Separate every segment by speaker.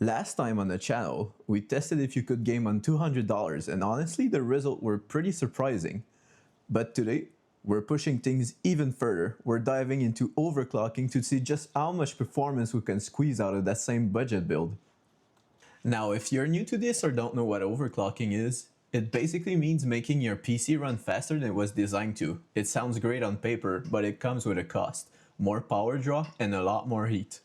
Speaker 1: Last time on the channel, we tested if you could game on $200 and honestly the results were pretty surprising. But today, we're pushing things even further. We're diving into overclocking to see just how much performance we can squeeze out of that same budget build. Now, if you're new to this or don't know what overclocking is, it basically means making your PC run faster than it was designed to. It sounds great on paper, but it comes with a cost, more power draw, and a lot more heat.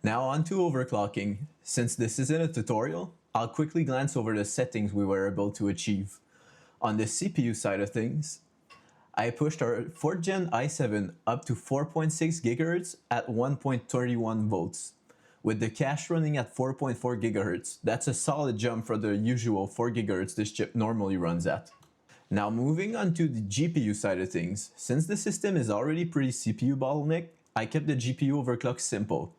Speaker 1: Now on to overclocking. Since this isn't a tutorial, I'll quickly glance over the settings we were able to achieve. On the CPU side of things, I pushed our 4th gen i7 up to 4.6 GHz at 1.31 volts. With the cache running at 4.4 GHz, that's a solid jump from the usual 4 GHz this chip normally runs at. Now moving on to the GPU side of things, since the system is already pretty CPU bottleneck, I kept the GPU overclock simple.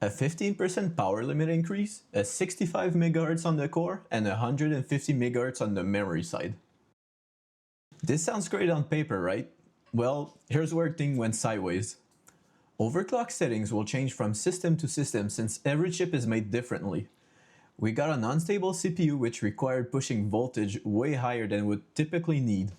Speaker 1: A 15% power limit increase, a 65 MHz on the core, and 150 MHz on the memory side. This sounds great on paper, right? Well, here's where things went sideways. Overclock settings will change from system to system since every chip is made differently. We got an unstable CPU which required pushing voltage way higher than would typically need.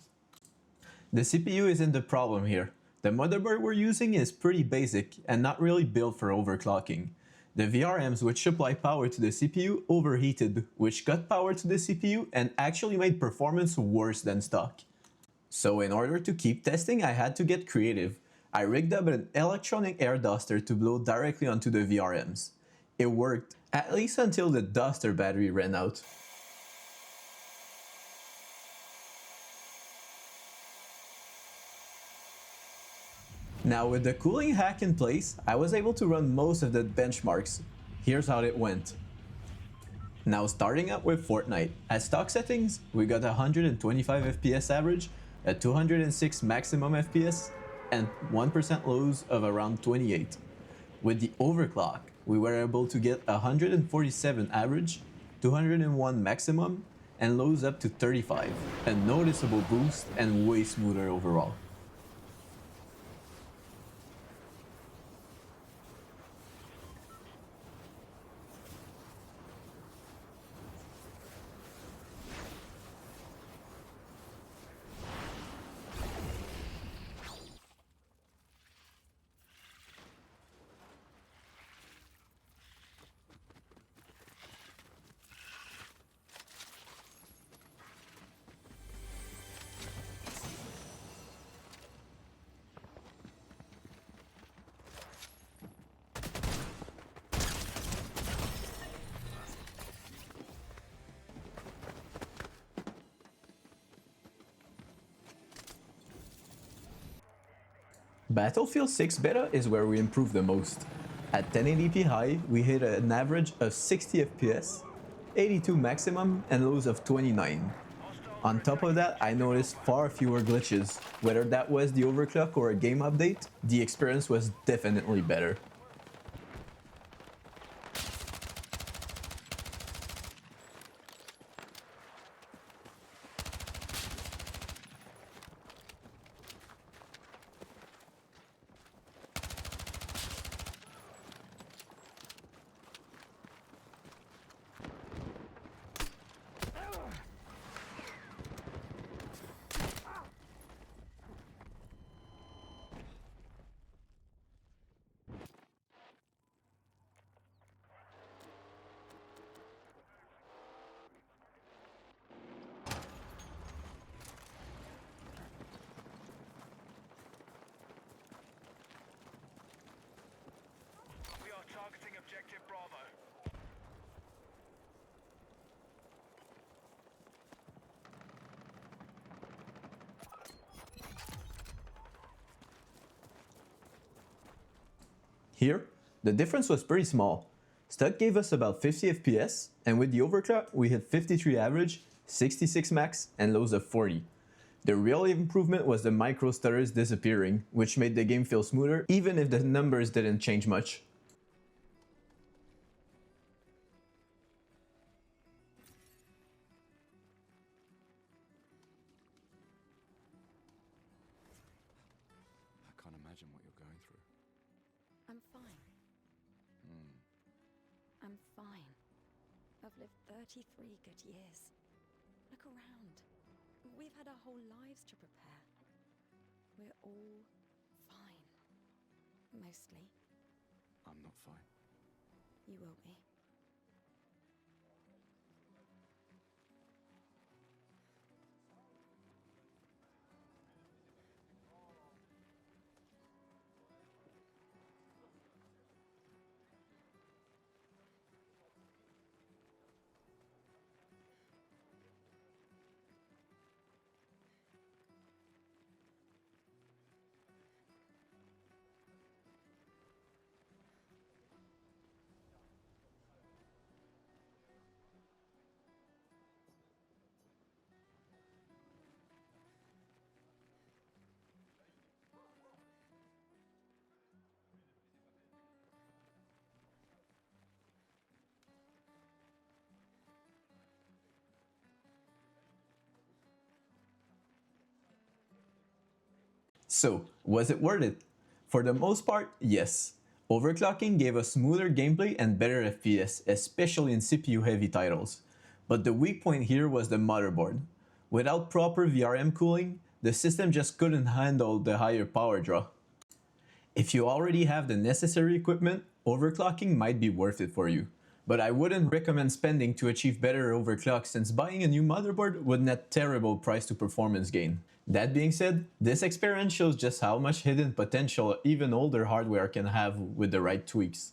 Speaker 1: The CPU isn't the problem here. The motherboard we're using is pretty basic and not really built for overclocking. The VRMs which supply power to the CPU overheated, which cut power to the CPU and actually made performance worse than stock. So in order to keep testing, I had to get creative. I rigged up an electronic air duster to blow directly onto the VRMs. It worked, at least until the duster battery ran out. Now with the cooling hack in place, I was able to run most of the benchmarks. Here's how it went. Now starting up with Fortnite, at stock settings, we got 125 FPS average, a 206 maximum FPS, and 1% lows of around 28. With the overclock, we were able to get 147 average, 201 maximum, and lows up to 35, a noticeable boost and way smoother overall. Battlefield 6 Beta is where we improved the most. At 1080p high, we hit an average of 60 FPS, 82 maximum, and lows of 29. On top of that, I noticed far fewer glitches. Whether that was the overclock or a game update, the experience was definitely better.
Speaker 2: Targeting objective Bravo.
Speaker 1: Here, the difference was pretty small. Stock gave us about 50 FPS, and with the overclock, we hit 53 average, 66 max, and lows of 40. The real improvement was the micro stutters disappearing, which made the game feel smoother even if the numbers didn't change much.
Speaker 3: I can't imagine what you're going through.
Speaker 4: I'm fine. I'm
Speaker 2: I'm fine. I've lived 33 good years. Look around. We've had our whole lives to prepare. We're all fine. Mostly.
Speaker 3: I'm not fine.
Speaker 2: You will be.
Speaker 1: So, was it worth it? For the most part, yes. Overclocking gave us smoother gameplay and better FPS, especially in CPU-heavy titles. But the weak point here was the motherboard. Without proper VRM cooling, the system just couldn't handle the higher power draw. If you already have the necessary equipment, overclocking might be worth it for you. But I wouldn't recommend spending to achieve better overclock, since buying a new motherboard would net terrible price to performance gain. That being said, this experience shows just how much hidden potential even older hardware can have with the right tweaks.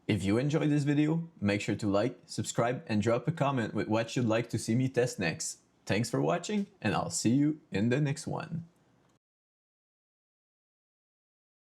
Speaker 1: If you enjoyed this video, make sure to like, subscribe, and drop a comment with what you'd like to see me test next. Thanks for watching, and I'll see you in the next one.